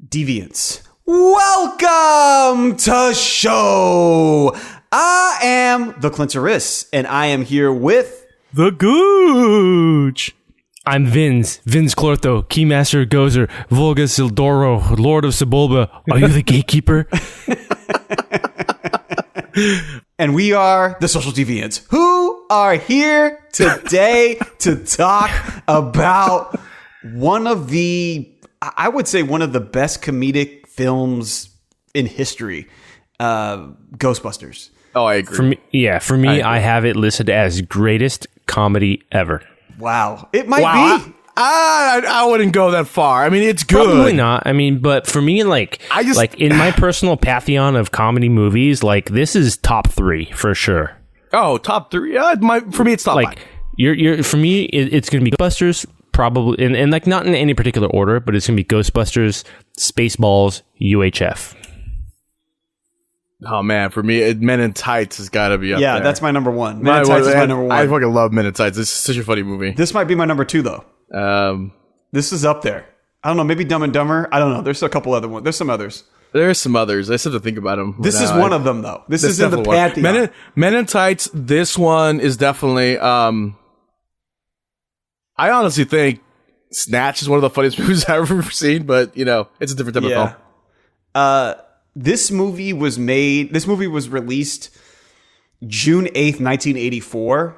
Deviants. Welcome to show. I am the Clint, and I am here with the Gooch. I'm Vince Clortho, Keymaster Gozer, Volga Sildoro, Lord of Sebulba. Are you the gatekeeper? And we are the Social Deviants, who are here today to talk about one of the best comedic films in history, Ghostbusters. Oh, I agree. For me, I have it listed as greatest comedy ever. Wow. It might be. I wouldn't go that far. I mean, it's good. Probably not. I mean, but for me, in my personal pantheon of comedy movies, this is top 3 for sure. Oh, top 3? Yeah, for me, it's top 5. For me, it's going to be Ghostbusters, probably, and not in any particular order, but it's going to be Ghostbusters, Spaceballs, UHF. Oh, man, for me, Men in Tights has got to be up there. Yeah, that's my number one. Men in Tights is my number one. I fucking love Men in Tights. This is such a funny movie. This might be my number 2, though. This is up there. I don't know, maybe Dumb and Dumber. I don't know. There's a couple other ones. There's some others. There's some others. I still have to think about them. This is one of them, though. This is in the pantheon. Men in Tights, this one is definitely... I honestly think Snatch is one of the funniest movies I've ever seen, but, it's a different type of film. This movie was released June 8th, 1984.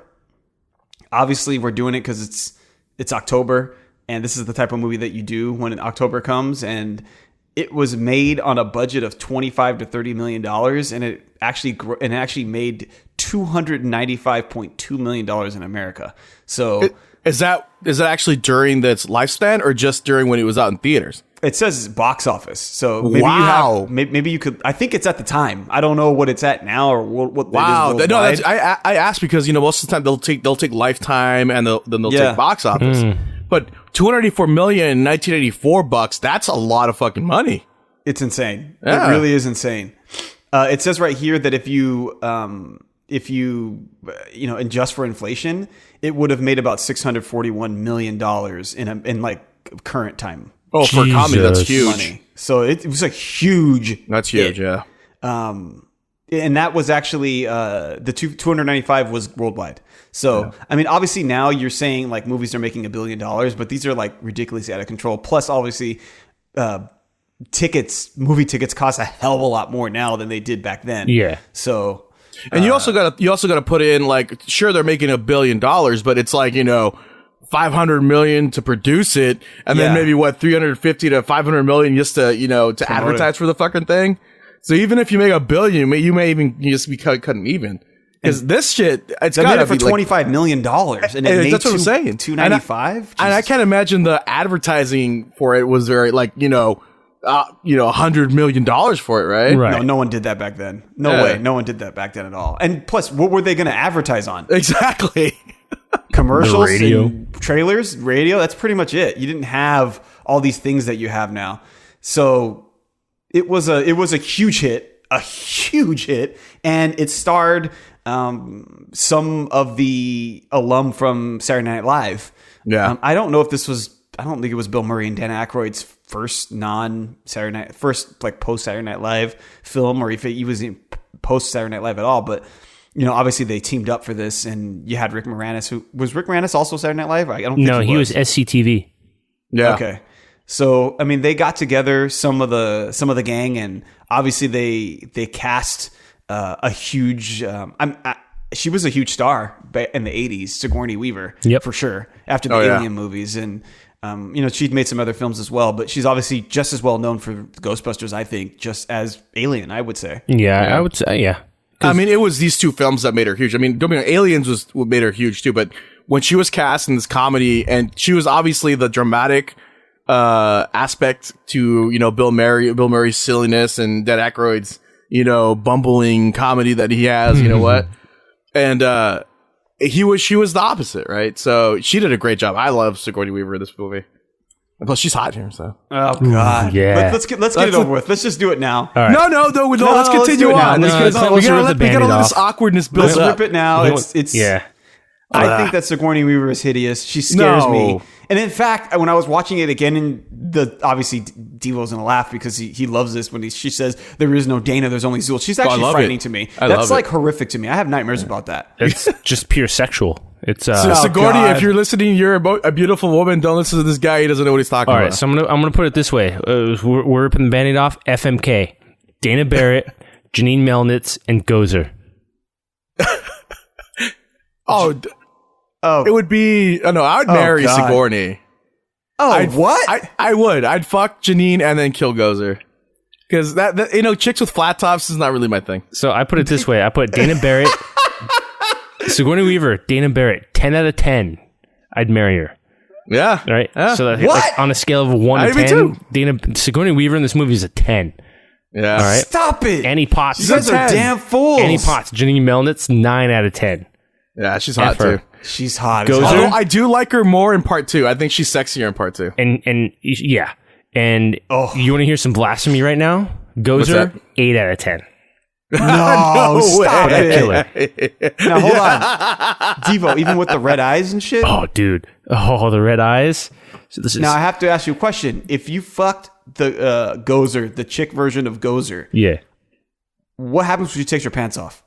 Obviously, we're doing it because it's October, and this is the type of movie that you do when October comes. And it was made on a budget of $25 to $30 million, and it actually made $295.2 million in America. So is that actually during its lifespan, or just during when it was out in theaters? It says box office, so maybe you could. I think it's at the time. I don't know what it's at now or what. Wow, I asked because most of the time they'll take Lifetime and then they'll take box office. But $284 million in 1984 bucks. That's a lot of fucking money. It's insane. Yeah. It really is insane. It says right here that if you adjust for inflation, it would have made about $641 million in current time. Oh, for a comedy, that's huge. Money. So it was a huge. That's huge, yeah. And that was actually the 295 was worldwide. So I mean, obviously now you're saying movies are making $1 billion, but these are ridiculously out of control. Plus, obviously, movie tickets cost a hell of a lot more now than they did back then. Yeah. So. And you also got to put in sure, they're making $1 billion, but it's $500 million to produce it, and then maybe $350 to $500 million just to advertise for the fucking thing. So even if you make $1 billion, you may even just be cutting even. Because this shit, it's got to be for $25 million, and that's what I'm saying. $295, and I can't imagine the advertising for it was very $100 million for it, right? No one did that back then. No way, no one did that back then at all. And plus, what were they going to advertise on? Exactly. Commercials, and trailers, radio. That's pretty much it. You didn't have all these things that you have now. So it was a huge hit, and it starred some of the alum from Saturday Night Live. Yeah, I don't know if this was. I don't think it was Bill Murray and Dan Aykroyd's first post Saturday Night Live film, or if he was in post Saturday Night Live at all, but. Obviously they teamed up for this, and you had Rick Moranis. Who was Rick Moranis also Saturday Night Live? I don't think he was SCTV. Yeah. Okay. So I mean, they got together some of the gang, and obviously they cast a huge. She was a huge star in the '80s, Sigourney Weaver, for sure. After the Alien movies, and she'd made some other films as well, but she's obviously just as well known for Ghostbusters, I think, just as Alien, I would say. Yeah. I would say, yeah. I mean, it was these two films that made her huge. I mean, don't be wrong, Aliens was what made her huge too. But when she was cast in this comedy, and she was obviously the dramatic aspect to Bill Murray's silliness and Dan Aykroyd's bumbling comedy that he has. You know what? And she was the opposite, right? So she did a great job. I love Sigourney Weaver in this movie. Plus, she's hot here, so. Oh God! Yeah. Let's get it over with. Let's just do it now. All right. No. Let's continue on. We gotta let this awkwardness build up. Let's rip it now. Yeah. I think that Sigourney Weaver is hideous. She scares me, And in fact, when I was watching it again, and obviously Devo's gonna laugh because he loves this when she says there is no Dana, there's only Zool. She's actually frightening to me. That's like horrific to me. I have nightmares about that. It's just pure sexual. It's so Sigourney, if you're listening, you're a beautiful woman. Don't listen to this guy. He doesn't know what he's talking about. All right, so I'm gonna put it this way. We're ripping the Band-Aid off. FMK, Dana Barrett, Janine Melnitz, and Gozer. It would be. Oh no, I would marry Sigourney. What? I would. I'd fuck Janine and then kill Gozer. Because that chicks with flat tops is not really my thing. So I put it this way. I put Dana Barrett, Sigourney Weaver, Dana Barrett, 10 out of 10. I'd marry her. Yeah. Right? Yeah. So that, like, on a scale of 1 to 10, Sigourney Weaver in this movie is a 10. Yeah. All right? Stop it. Annie Potts. You guys are damn fools. Annie Potts, Janine Melnitz, 9 out of 10. Yeah, she's hot too. She's hot. Gozer? I do like her more in part 2. I think she's sexier in part 2. And yeah. And you want to hear some blasphemy right now? Gozer, 8 out of 10. No, stop it. Now, hold on. Devo, even with the red eyes and shit? Oh, dude. Oh, the red eyes. So this is... Now, I have to ask you a question. If you fucked the Gozer, the chick version of Gozer, yeah, what happens when she takes her pants off?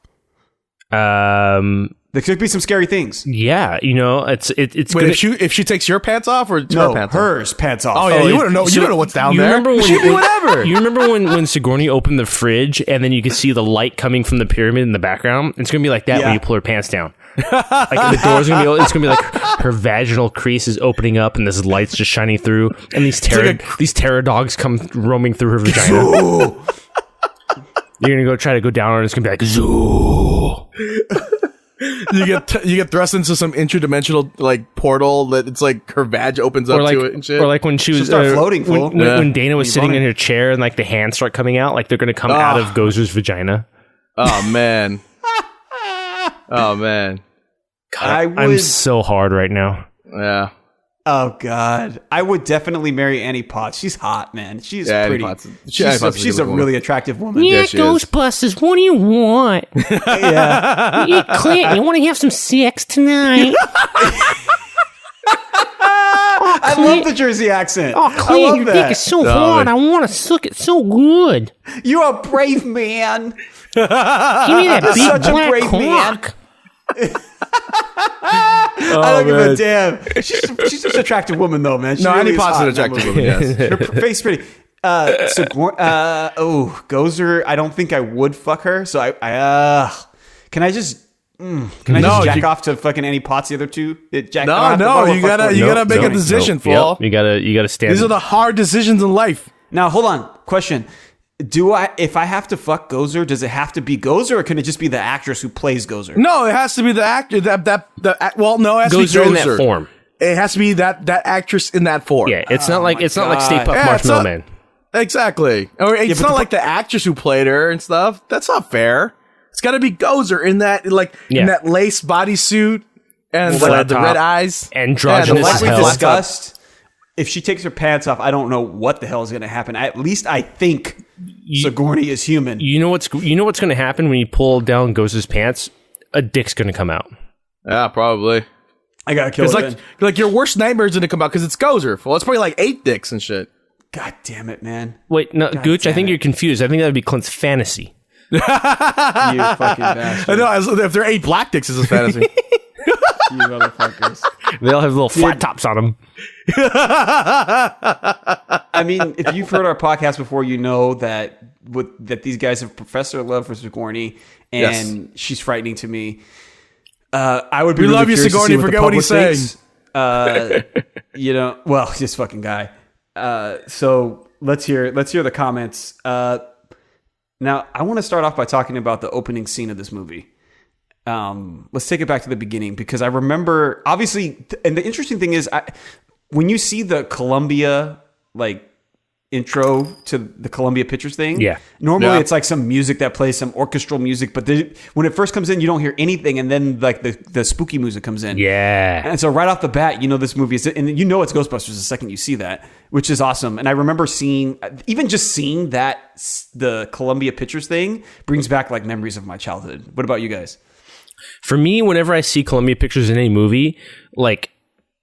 There could be some scary things. Yeah, it's. Wait, if she takes your pants off or her pants hers off? Pants off. Oh yeah, you wouldn't know. You don't know what's down there. Remember when, whatever. You remember when Sigourney opened the fridge and then you could see the light coming from the pyramid in the background? It's gonna be like that when you pull her pants down. Like the door's gonna be. It's gonna be like her vaginal crease is opening up and this light's just shining through, and these terror dogs come roaming through her vagina. You're gonna try to go down on it. It's gonna be like zoo. You get thrust into some interdimensional like portal that it's like her vag opens up to it and shit. Or like when she was floating. When Dana was sitting in her chair and like the hands start coming out, like they're gonna come out of Gozer's vagina. Oh man. Oh man. God, I'm so hard right now. Yeah. Oh God, I would definitely marry Annie Potts. She's hot, man. She's pretty. She's a really attractive woman. Yeah, Ghostbusters. What do you want? Yeah, Clint, you want to have some sex tonight? I love the Jersey accent. Oh, Clint, your dick is so hard. I want to suck it so good. You're a brave man. Give me that big such black a brave cock. I don't give a damn. She's such an attractive woman, though, man. Annie Potts is an attractive woman. Yes, her face pretty. Gozer. I don't think I would fuck her. So can I just jack off to fucking Annie Potts? The other two. You gotta make a decision, fool. You gotta stand. These are the hard decisions in life. Now, hold on. Question. If I have to fuck Gozer, does it have to be Gozer, or can it just be the actress who plays Gozer? No, it has to be the actor. It has Gozer to be Gozer in that form. It has to be that actress in that form. Yeah, it's not like Stay Puft Marshmallow Man. Exactly. Or it's not like the actress who played her and stuff. That's not fair. It's got to be Gozer in that in that lace bodysuit and the red eyes. Androgynous as hell. Disgust. If she takes her pants off, I don't know what the hell is going to happen. At least I think Sigourney is human. You know what's going to happen when you pull down Gozer's pants? A dick's going to come out. Yeah, probably. I gotta kill it. Like your worst nightmare is going to come out because it's Gozer. Well, it's probably like 8 dicks and shit. God damn it, man. Wait, no, Gooch, I think you're confused. I think that would be Clint's fantasy. You fucking bastard. I know, if there are 8 black dicks, it's a fantasy. You motherfuckers. They all have little flat tops on them. I mean, if you've heard our podcast before, you know that these guys have professor love for Sigourney, and she's frightening to me. I would be. We really love you, Sigourney. Forget what he's saying. This fucking guy. So let's hear the comments. Now, I want to start off by talking about the opening scene of this movie. Let's take it back to the beginning because I remember, obviously, and the interesting thing is, when you see the Columbia intro to the Columbia Pictures thing, normally it's like some music that plays, some orchestral music, but when it first comes in, you don't hear anything, and then like the spooky music comes in. Yeah, and so right off the bat, you know this movie is, and you know it's Ghostbusters the second you see that, which is awesome. And I remember seeing that the Columbia Pictures thing brings back like memories of my childhood. What about you guys? For me, whenever I see Columbia Pictures in any movie, like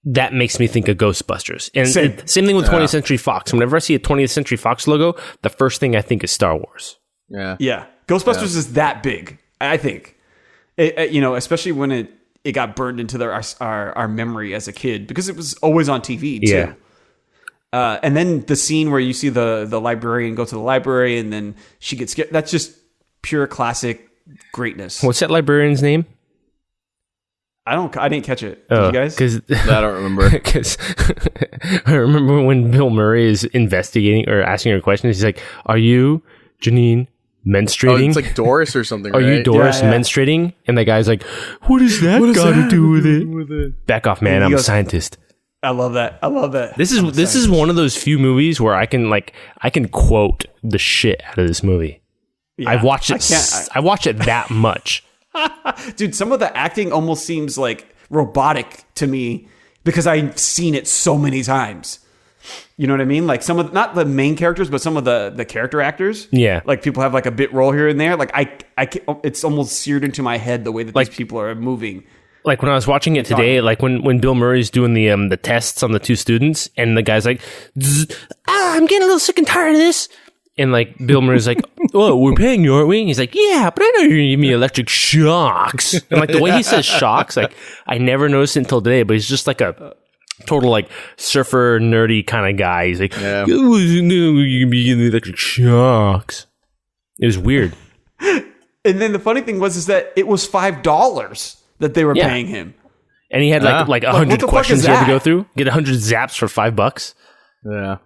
that makes me think of Ghostbusters. And same thing with 20th Century Fox. Whenever I see a 20th Century Fox logo, the first thing I think is Star Wars. Yeah. Ghostbusters is that big, I think. Especially when it got burned into our memory as a kid, because it was always on TV too. Yeah. And then the scene where you see the librarian go to the library and then she gets scared. That's just pure classic greatness. What's that librarian's name? I didn't catch it. Did you guys? I don't remember. Because I remember when Bill Murray is investigating or asking her questions, he's like, "Are you, Janine, menstruating?" Oh, it's like Doris or something. Are you Doris menstruating? And the guy's like, "What does that got to do with it?" Back off, man. I'm a scientist. I love that. This is one of those few movies where I can quote the shit out of this movie. Yeah, I've watched it. I watch it that much. Dude, some of the acting almost seems like robotic to me because I've seen it so many times. You know what I mean? Like some of, not the main characters, but some of the character actors. Yeah. Like people have like a bit role here and there. Like it's almost seared into my head the way that these people are moving. Like when I was watching it today, like when Bill Murray's doing the tests on the two students, and the guy's like, "I'm getting a little sick and tired of this." And like Bill Murray's like, "Oh, we're paying you, aren't we?" And he's like, "Yeah, but I know you're gonna give me electric shocks." And like the way he says shocks, like I never noticed it until today, but he's just like a total like surfer nerdy kind of guy. He's like, "Oh, you can be getting electric shocks." It was weird. And then the funny thing was that it was $5 that they were paying him, and he had like 100 questions he had to go through. Get 100 zaps for $5. Yeah.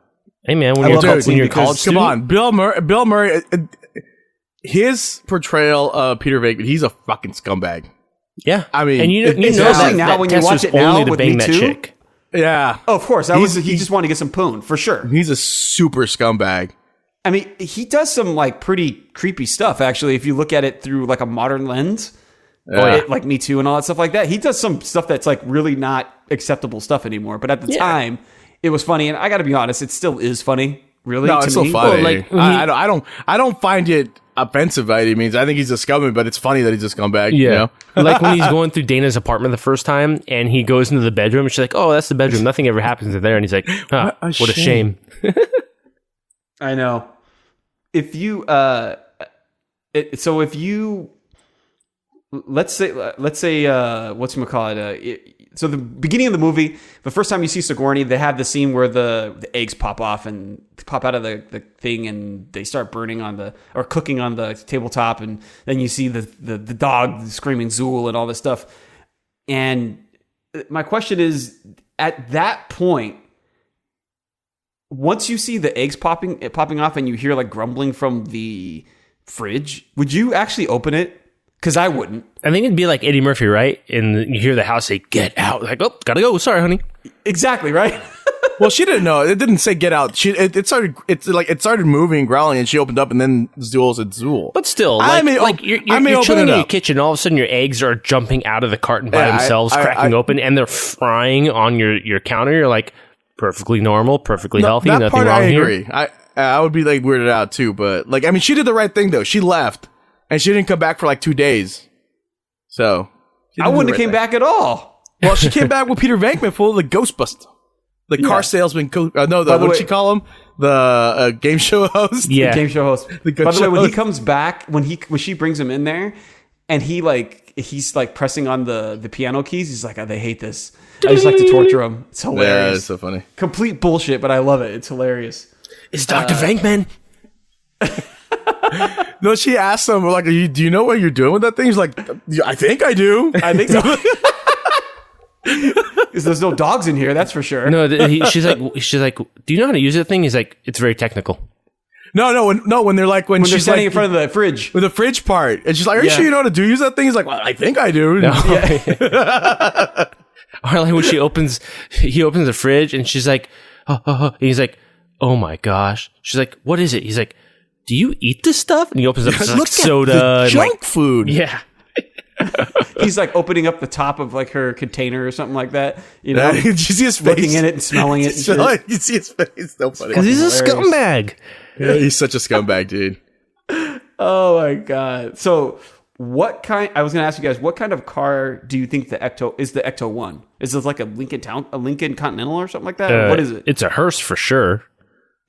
Hey man, when you're a college student, come on, Bill Murray, his portrayal of Peter Venkman, he's a fucking scumbag. Yeah, I mean, and you know that now when you watch it now with Me Too. Chick. Yeah, of course, he just wanted to get some poon for sure. He's a super scumbag. I mean, he does some like pretty creepy stuff actually. If you look at it through like a modern lens, like Me Too and all that stuff like that, he does some stuff that's like really not acceptable stuff anymore. But at the time, it was funny, and I got to be honest, it still is funny. Really, no, it's still funny. Well, like, I don't find it offensive by any means. I think he's a scumbag, but it's funny that he's a scumbag. Yeah, you know? Like when he's going through Dana's apartment the first time, and he goes into the bedroom, and she's like, "Oh, that's the bedroom. Nothing ever happens in there." And he's like, "What a shame." I know. If you, let's say, whatchamacallit, so the beginning of the movie, the first time you see Sigourney, they have the scene where the eggs pop off and pop out of the thing, and they start burning or cooking on the tabletop, and then you see the dog screaming Zool and all this stuff. And my question is, at that point, once you see the eggs popping off and you hear like grumbling from the fridge, would you actually open it? Because I wouldn't. I think it'd be like Eddie Murphy, right? And you hear the house say, "Get out!" Like, "Oh, gotta go. Sorry, honey." Exactly, right? Well, she didn't know. It didn't say "get out." It started moving, growling, and she opened up, and then Zool said "Zool." But still, you're chilling in your kitchen. All of a sudden, your eggs are jumping out of the carton by themselves, cracking open, and they're frying on your counter. You're like, perfectly normal, perfectly healthy, that nothing part wrong I here. agree. I would be like weirded out too, but like, I mean, she did the right thing though. She left. And she didn't come back for like 2 days. So I wouldn't have came back at all. Well, she came back with Peter Venkman full of the Ghostbusters. The car salesman. What'd she call him? The game show host? Yeah. The game show host. By the way, when he comes back, when she brings him in there, and he's like pressing on the piano keys, he's like, "Oh, they hate this. I just like to torture them." It's hilarious. Yeah, it's so funny. Complete bullshit, but I love it. It's hilarious. It's Dr. Venkman. No, she asked him, like, do you know what you're doing with that thing? He's like, "I think I do." I think so. Because there's no dogs in here, that's for sure. No, she's like, "Do you know how to use that thing?" He's like, "It's very technical." When they're like, when they're she's standing like, in front of the fridge. with the fridge part. And she's like, "Are you sure you know how to use that thing?" He's like, "Well, I think I do." No. Yeah. Or like when he opens the fridge and she's like, and he's like, "Oh my gosh." She's like, "What is it?" He's like, "Do you eat this stuff?" And he opens up like soda and junk food. Yeah. He's like opening up the top of like her container or something like that. You know, you see his face, looking in it and smelling it. And you see his face. It's so funny. Because he's a scumbag. Yeah, he's such a scumbag, dude. Oh my god. So I was going to ask you guys, what kind of car do you think the Ecto 1? Is it like a Lincoln Continental or something like that? What is it? It's a hearse for sure.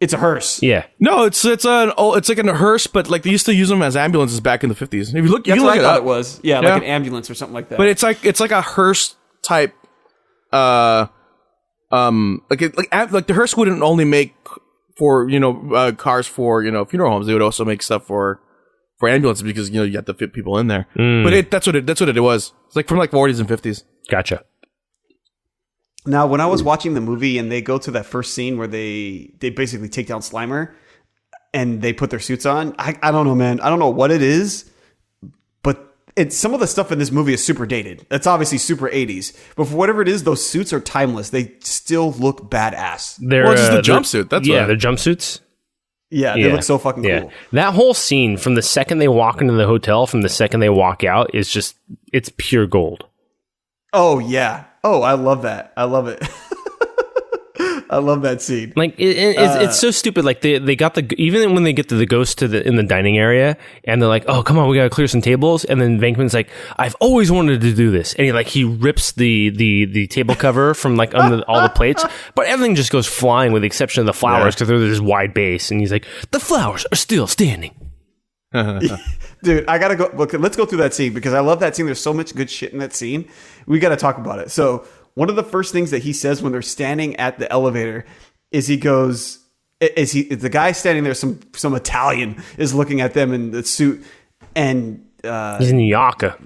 It's a hearse. Yeah. No, it's like a hearse, but like they used to use them as ambulances back in the 50s. If you look, That's what I thought it it was. Yeah, like an ambulance or something like that. But it's like a hearse type. Like the hearse wouldn't only make for cars for funeral homes. They would also make stuff for ambulances because you have to fit people in there. But that's what it was. It's like from like 40s and 50s. Gotcha. Now, when I was watching the movie and they go to that first scene where they basically take down Slimer and they put their suits on, I don't know, man. I don't know what it is, but some of the stuff in this movie is super dated. It's obviously super 80s. But for whatever it is, those suits are timeless. They still look badass. Well, it's just the jumpsuit. That's they're jumpsuits. Yeah, they look so fucking cool. That whole scene from the second they walk into the hotel, from the second they walk out, it's pure gold. Oh, yeah. Oh, I love that. I love it. I love that scene. Like it's so stupid. Like they got even when they get to the ghost in the dining area, and they're like, "Oh, come on, we gotta clear some tables." And then Venkman's like, "I've always wanted to do this," and he rips the table cover from like under all the plates, but everything just goes flying with the exception of the flowers because they're this wide base. And he's like, "The flowers are still standing." Dude, I gotta go. Look, let's go through that scene because I love that scene. There's so much good shit in that scene. We gotta talk about it. So one of the first things that he says when they're standing at the elevator is the guy standing there, some Italian is looking at them in the suit, and he's in New Yorker.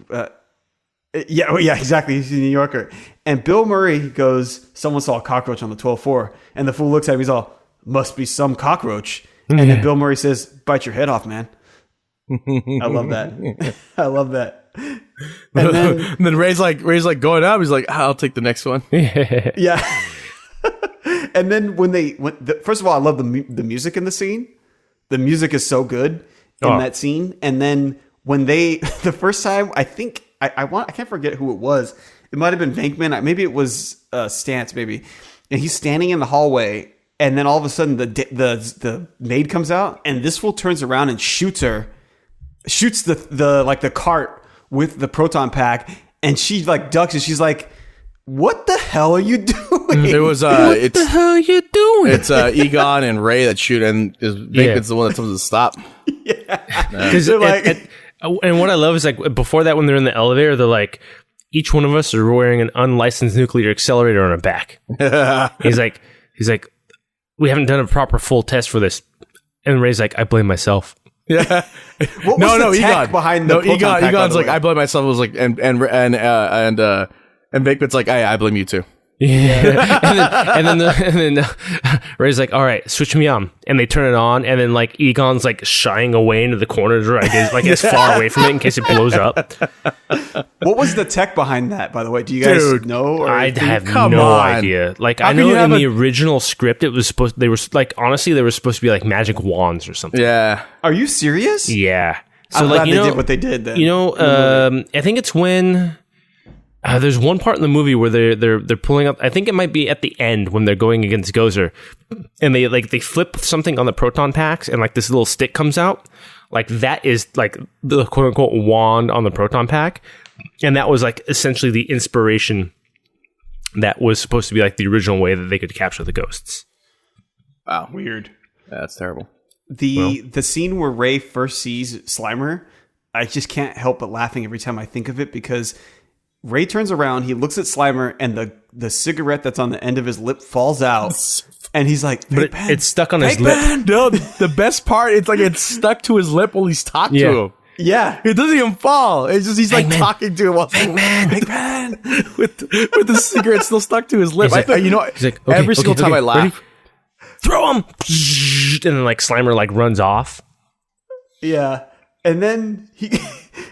Yeah, exactly. He's a New Yorker. And Bill Murray goes, "Someone saw a cockroach on the 12th floor," and the fool looks at him. He's all, "Must be some cockroach." And then Bill Murray says, "Bite your head off, man." I love that. I love that. And then Ray's like going up. He's like, "I'll take the next one." Yeah. And then first of all, I love the music in the scene. The music is so good in that scene. And then when the first time, I think I can't forget who it was. It might have been Venkman. Maybe it was Stantz. Maybe, and he's standing in the hallway, and then all of a sudden the maid comes out, and this fool turns around and shoots the cart with the proton pack, and she like ducks, and she's like, "What the hell are you doing?" It was what the hell are you doing? It's Egon and Ray that shoot, and Venkman's the one that tells them to stop. Yeah, because and what I love is like before that, when they're in the elevator, they're like, each one of us are wearing an unlicensed nuclear accelerator on our back. He's like, we haven't done a proper full test for this, and Ray's like, "I blame myself." Yeah. What was the tech Egon behind the proton pack, Egon's by the like, way? "I blame myself." It was like, and Venkman's like, I blame you too. Yeah. and then Ray's like, "All right, switch me on," and they turn it on, and then like Egon's like shying away into the corners, or as far away from it in case it blows up. What was the tech behind that, by the way? Do you guys know? Or I have no idea. Like, I know in the original script, they were supposed to be like magic wands or something. Yeah. Are you serious? Yeah. So I'm glad they did what they did then. I think it's when there's one part in the movie where they're pulling up. I think it might be at the end when they're going against Gozer, and they flip something on the proton packs, and like this little stick comes out. Like that is like the quote unquote wand on the proton pack, and that was like essentially the inspiration that was supposed to be like the original way that they could capture the ghosts. Wow, weird. Yeah, that's terrible. The scene where Ray first sees Slimer, I just can't help but laughing every time I think of it, because Ray turns around, he looks at Slimer, and the cigarette that's on the end of his lip falls out, and he's like, but it's stuck on his lip. No, the best part, it's like it's stuck to his lip while he's talking to him. Yeah, it doesn't even fall. It's just he's like talking to him while Venkman, with the cigarette still stuck to his lip. Like, every single time I laugh, ready? Throw him, and then like Slimer like runs off. Yeah, and then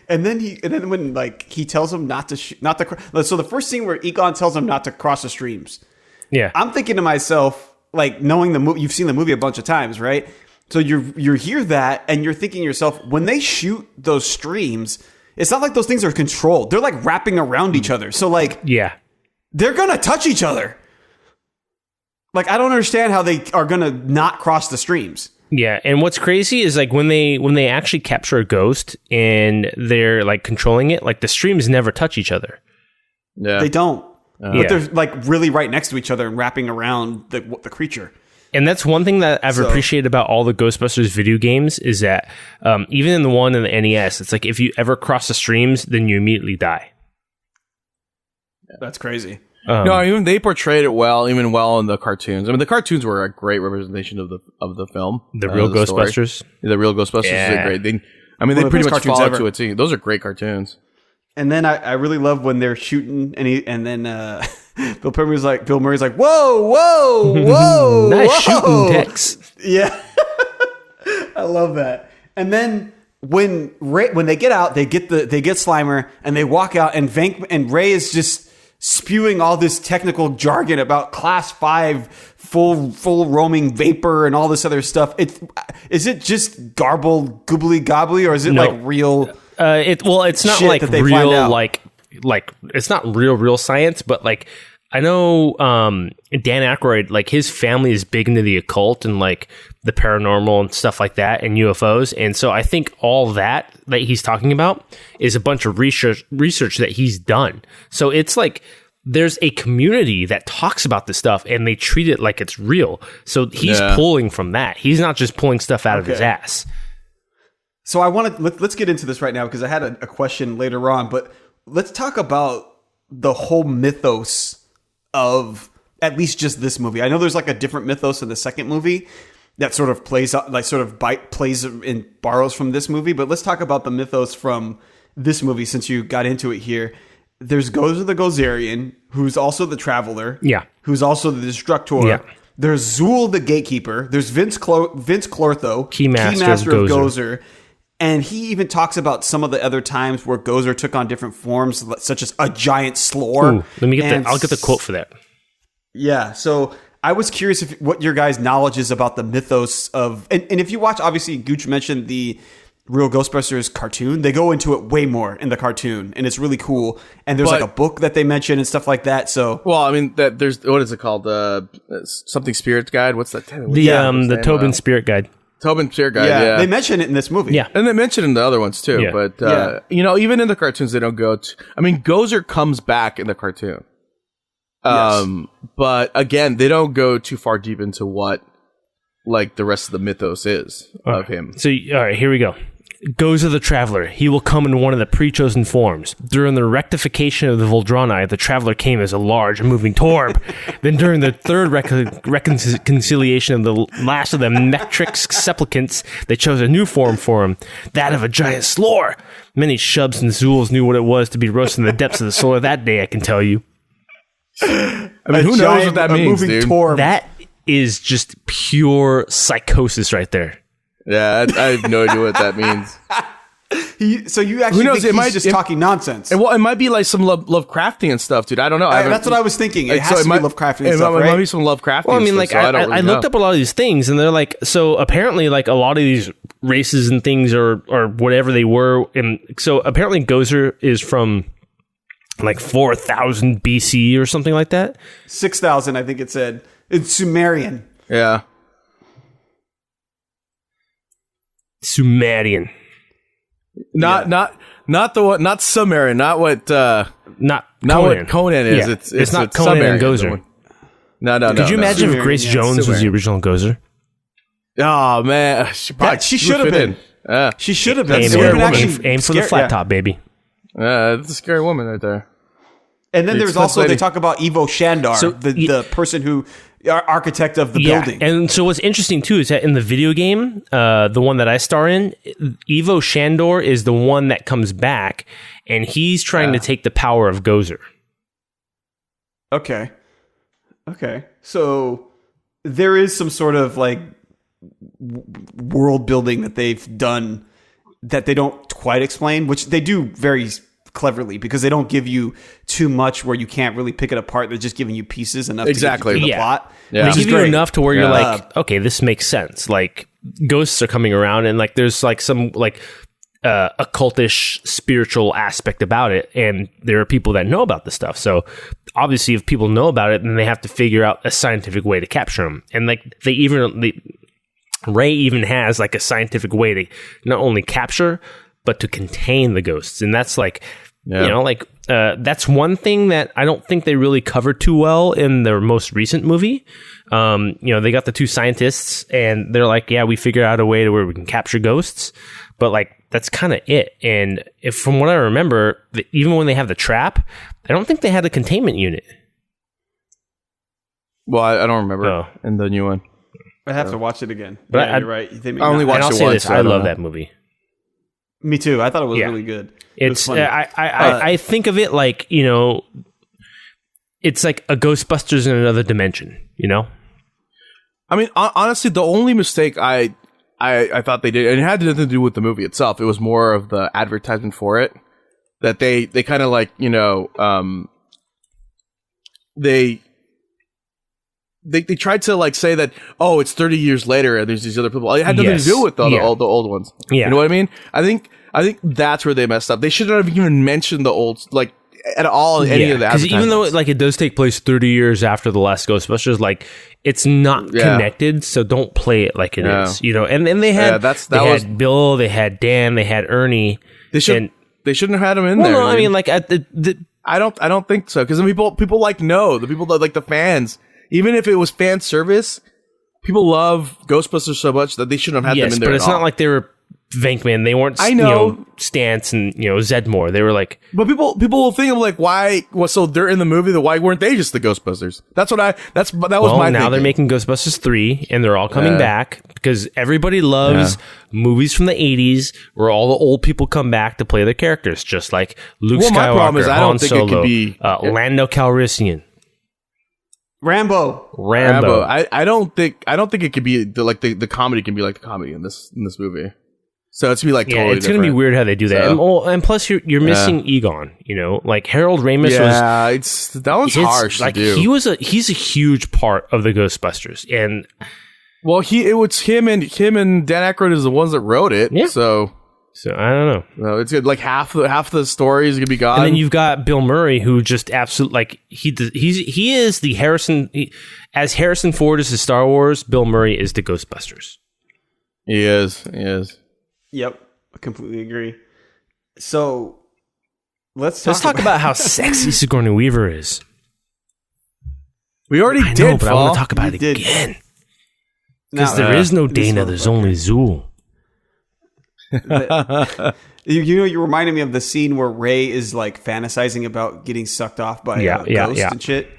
when like he tells him not to. So the first scene where Egon tells him not to cross the streams. Yeah, I'm thinking to myself, like, knowing the movie, you've seen the movie a bunch of times, right? So you hear that, and you're thinking to yourself, when they shoot those streams, it's not like those things are controlled. They're like wrapping around each other. So like, yeah, they're gonna touch each other. Like, I don't understand how they are gonna not cross the streams. Yeah, and what's crazy is like when they actually capture a ghost and they're like controlling it, like the streams never touch each other. Yeah, They don't. But they're like really right next to each other and wrapping around the creature. And that's one thing that I've appreciated about all the Ghostbusters video games is that even in the one in the NES, it's like if you ever cross the streams, then you immediately die. That's crazy. No, even they portrayed it well, even well in the cartoons. I mean, the cartoons were a great representation of the film. The real Ghostbusters. The real Ghostbusters is a great thing. I mean, they pretty much follow to a T. Those are great cartoons. And then I really love when they're shooting, and then Bill Murray's like, whoa, whoa, whoa, Nice whoa. shooting, Tex. Yeah, I love that. And then when they get out, they get Slimer, and they walk out, and Ray is just spewing all this technical jargon about Class 5 full roaming vapor and all this other stuff. Is it just garbled goobly gobbly, or is it like real? It's not like real, like it's not real science, but like I know Dan Aykroyd, like his family is big into the occult and like the paranormal and stuff like that and UFOs, and so I think all that he's talking about is a bunch of research that he's done. So it's like there's a community that talks about this stuff and they treat it like it's real. So he's pulling from that. He's not just pulling stuff out of his ass. So I want to let's get into this right now because I had a question later on, but let's talk about the whole mythos of at least just this movie. I know there's like a different mythos in the second movie that sort of plays and borrows from this movie, but let's talk about the mythos from this movie since you got into it here. There's Gozer the Gozerian, who's also the Traveler. Yeah. Who's also the Destructor. Yeah. There's Zool the Gatekeeper. There's Vince Clortho, Keymaster of Gozer. And he even talks about some of the other times where Gozer took on different forms, such as a giant slore. Ooh, I'll get the quote for that. Yeah. So I was curious what your guys' knowledge is about the mythos of, and if you watch, obviously Gooch mentioned the Real Ghostbusters cartoon. They go into it way more in the cartoon, and it's really cool. And there's like a book that they mention and stuff like that. So, well, I mean, there's what is it called? Something Spirit Guide. What's that? The Tobin Spirit Guide. Tobin Spirit Guide. Yeah, they mention it in this movie. Yeah, and they mention it in the other ones too. Yeah. But even in the cartoons, they don't go. I mean, Gozer comes back in the cartoon. But again, they don't go too far deep into what like the rest of the mythos is of him. So, all right, here we go. Gozer the Traveler. He will come in one of the pre-chosen forms. During the rectification of the Voldrani, the Traveler came as a large moving torb. Then during the third reconciliation of the last of the Metrix supplicants, they chose a new form for him, that of a giant slore. Many shubs and zools knew what it was to be roasted in the depths of the slore that day, I can tell you. I mean, who knows what that means, dude? Torb. That is just pure psychosis right there. Yeah, I have no idea what that means. So you actually think he's just talking nonsense? Well, it might be like some Lovecraftian stuff, dude. I don't know. That's what I was thinking. It has to be Lovecraftian stuff, right? It might be some Lovecraftian well, I mean, stuff. Like, I looked up a lot of these things, and they're like, so apparently, like, a lot of these races and things or whatever they were, and so apparently Gozer is from like 4,000 BC or something like that. 6,000, I think it said. It's Sumerian. Yeah. Sumerian. Not the one, not Sumerian, not what not what Conan is. Yeah. It's not Conan and Gozer. No. Could you imagine Sumerian, if Grace Jones was the original Gozer? Oh man, she should have been. She should have been. Aim for the flat top, baby. That's a scary woman right there. And then there's also, they talk about Ivo Shandar, so, the person who, architect of the building. And so what's interesting too is that in the video game, the one that I star in, Ivo Shandor is the one that comes back, and he's trying to take the power of Gozer. Okay. So there is some sort of like world building that they've done that they don't quite explain, which they do very cleverly because they don't give you too much where you can't really pick it apart. They're just giving you pieces enough to get you the plot. Yeah. They give you enough to where you're like, okay, this makes sense. Like ghosts are coming around and like there's like some like occultish spiritual aspect about it, and there are people that know about this stuff. So obviously if people know about it, then they have to figure out a scientific way to capture them. And like they Ray even has like a scientific way to not only capture but to contain the ghosts, and that's like that's one thing that I don't think they really covered too well in their most recent movie. They got the two scientists and they're like, yeah, we figured out a way to where we can capture ghosts, but like that's kind of it. And if from what I remember, even when they have the trap, I don't think they had a containment unit. Well, I don't remember in the new one. I'd have to watch it again. But you're right. I only watched it once. I love that movie. Me too. I thought it was really good. It's I think of it like, it's like a Ghostbusters in another dimension, I mean, honestly, the only mistake I thought they did, and it had nothing to do with the movie itself, it was more of the advertisement for it, that they kind of like, they tried to like say that, oh, it's 30 years later and there's these other people. It had nothing to do with the old ones. Yeah. You know what I mean? I think that's where they messed up. They should not have even mentioned the old, like, at all in any of the advertisements. Because even though like it does take place 30 years after the last Ghostbusters, like it's not connected, so don't play it like it is. And they had had Bill, they had Dan, they had Ernie. They shouldn't have had them in there. No, I mean like at I don't think so, because people like the people that like the fans. Even if it was fan service, people love Ghostbusters so much that they shouldn't have had them in there. But it's not like they were Venkman. They weren't, Stantz and Zedmore. They were like, but people will think of like, why? Well, so they're in the movie. Then why weren't they just the Ghostbusters? That was my. Now thinking. they're making Ghostbusters 3, and they're all coming back because everybody loves movies from the 80s where all the old people come back to play their characters, just like Luke Skywalker, my problem is I don't think Solo, it could be Lando Calrissian. Rambo. I don't think it could be the comedy can be like the comedy in this movie. So it's gonna be like totally it's gonna be weird how they do that. And plus you're missing Egon. Like Harold Ramis was. That one's harsh like, to do. He's a huge part of the Ghostbusters, and it was him and Dan Aykroyd is the ones that wrote it. Yeah. So I don't know. No, it's good. Like half the story is gonna be gone. And then you've got Bill Murray, who just absolutely like he is the Harrison as Harrison Ford is the Star Wars. Bill Murray is the Ghostbusters. He is. Yep, I completely agree. So let's talk about how sexy Sigourney Weaver is. We already did, but I want to talk about it again because there is no Dana. There's only Zool. You reminded me of the scene where Ray is like fantasizing about getting sucked off by a ghost and shit.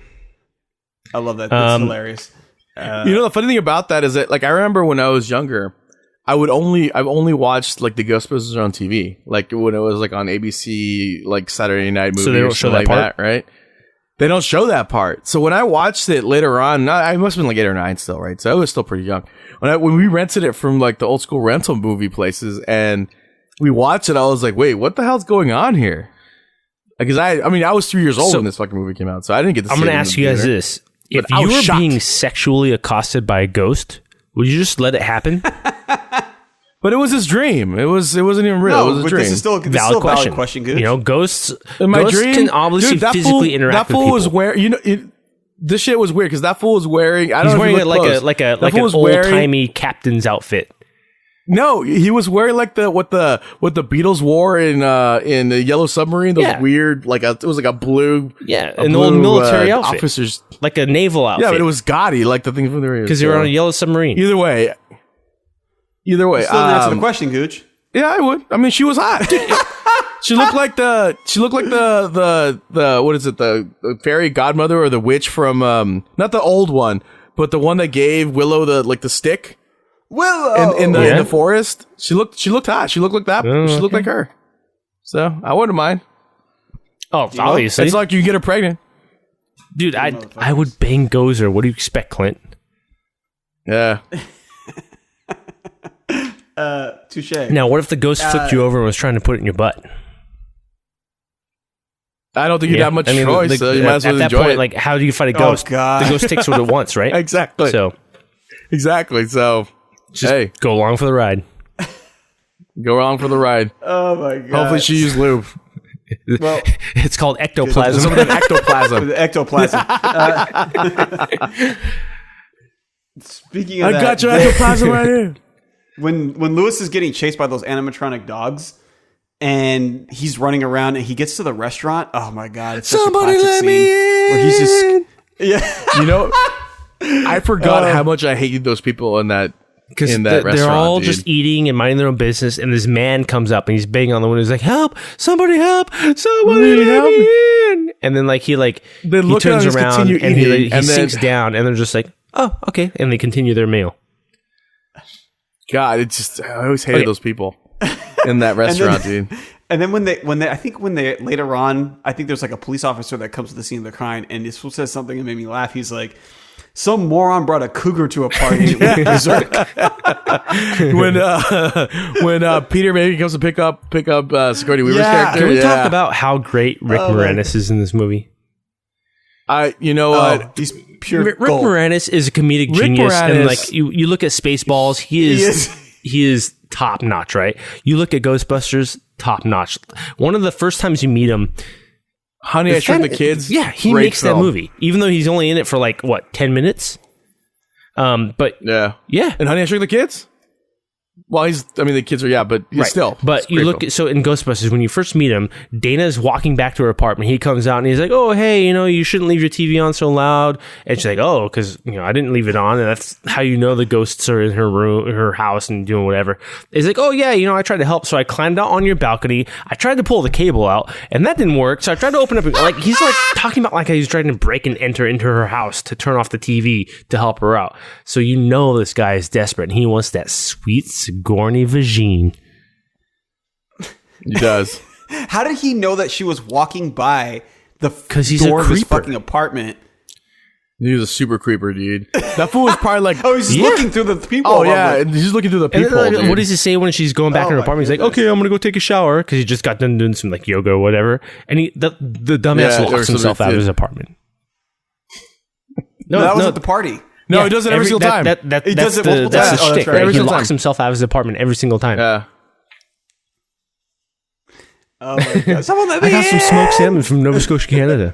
I love that. That's hilarious. The funny thing about that is that like I remember when I was younger, I've only watched like the Ghostbusters on TV, like when it was like on ABC, like Saturday night movie. So they don't show that part, right? They don't show that part. So when I watched it later on, I must have been like 8 or 9 still, right? So I was still pretty young. When we rented it from like the old school rental movie places and we watched it, I was like, wait, what the hell's going on here? Because I was 3 years old when this fucking movie came out, so I didn't get to see it. I'm going to ask you guys this. If you were being sexually accosted by a ghost, would you just let it happen? But it was his dream. It wasn't even real. No, it was a dream. This is still a valid question. Gooch. Ghosts. In my dream, can obviously physically interact with people. Was wearing. This shit was weird because that fool was wearing. He's wearing it like an old timey captain's outfit. No, he was wearing like what the Beatles wore in the Yellow Submarine. Those weird it was like a blue an old military outfit, officers like a naval outfit. Yeah, but it was gaudy like the thing from the radio because they were on a Yellow Submarine. Either way. Still didn't answer the question, Gooch. Yeah, I would. I mean, she was hot. She looked like the what is it? The fairy godmother or the witch from not the old one, but the one that gave Willow the stick. Willow in the forest. She looked hot. She looked like that. She looked like her. So I wouldn't mind. Oh, obviously, it's like you get her pregnant, dude. I would bang Gozer. What do you expect, Clint? Yeah. Touche. Now, what if the ghost flipped you over and was trying to put it in your butt? I don't think you'd have much choice. So you might as well enjoy point, it. like, how do you fight a ghost? God. The ghost takes what it wants, right? Exactly. So just go along for the ride. Go along for the ride. Oh my god. Hopefully she used lube. Well, it's called ectoplasm. Ectoplasm. Ectoplasm. Speaking of I got your ectoplasm right here. When Lewis is getting chased by those animatronic dogs and he's running around and he gets to the restaurant, oh my god, it's Somebody such a classic let me scene where he's just You know, I forgot how much I hated those people in that restaurant. They're all dude. just eating and minding their own business, and this man comes up and he's banging on the window. He's like, "Help! Somebody help! Somebody let me in!" And then he look turns at us, around continue and eating, he and then- sinks down, and they're just like, "Oh, okay," and they continue their meal. God, I always hated those people in that restaurant, dude. And then when they later on, I think there's like a police officer that comes to the scene of the crime and this fool says something that made me laugh. He's like, some moron brought a cougar to a party. when Peter maybe comes to pick up Sigourney Weaver's character. Can we talk about how great Rick Moranis is in this movie? You know what? He's pure Rick gold. Moranis is a comedic genius, and you look at Spaceballs, he is top notch, right? You look at Ghostbusters, top notch. One of the first times you meet him, Honey, I Shrunk the Kids. Yeah, he great makes film. that movie, even though he's only in it for 10 minutes. But yeah. and Honey, I Shrunk the Kids. Well, the kids are, but he's still. But you look so in Ghostbusters, when you first meet him, Dana's walking back to her apartment. He comes out and he's like, "Oh, hey, you shouldn't leave your TV on so loud." And she's like, "Oh, because I didn't leave it on, and that's how the ghosts are in her room, her house, and doing whatever." He's like, "Oh yeah, I tried to help, so I climbed out on your balcony. I tried to pull the cable out, and that didn't work. So I tried to open up." He's talking about like he's trying to break and enter into her house to turn off the TV to help her out. So this guy is desperate, and he wants that sweet Sigourney vagine. He does. How did he know that she was walking by the he's door a of his creeper. fucking apartment? He was a super creeper, dude. That fool was probably like, Oh, he's just looking through the people. oh yeah, and he's just looking through the And people. then, what does he say when she's going back in her my apartment? He's like, goodness. "Okay, I'm gonna go take a shower," because he just got done doing some yoga or whatever, and the dumbass Yeah, or locks himself something, out of yeah. his apartment. No, that was at the party. No, he does it every single time. He does it multiple That's times. the Oh, that's shtick, right. right? Every He single locks time. himself out of his apartment every single time. Yeah. Oh my god! Someone let me I got some in! smoked salmon from Nova Scotia, Canada.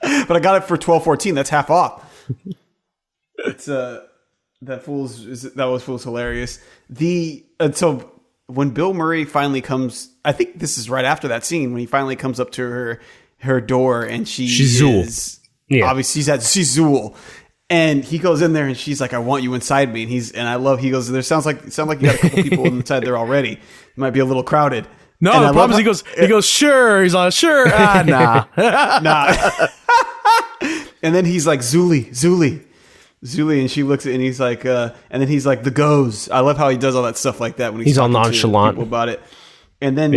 But I got it for $12.14. That's half off. It's that was hilarious. So when Bill Murray finally comes, I think this is right after that scene when he finally comes up to her door and she's Zool. Yeah. Obviously she's Zool. And he goes in there and she's like, "I want you inside me." And he goes, "There sound like you got a couple people inside there already. It might be a little crowded." No, And the I problem love is he goes, sure. He's like, sure. Nah. Nah. And then he's like, Zuli. And she looks at and he's like, and then he's like, the goes. I love how he does all that stuff like that when he's all talking to nonchalant people about it. And then,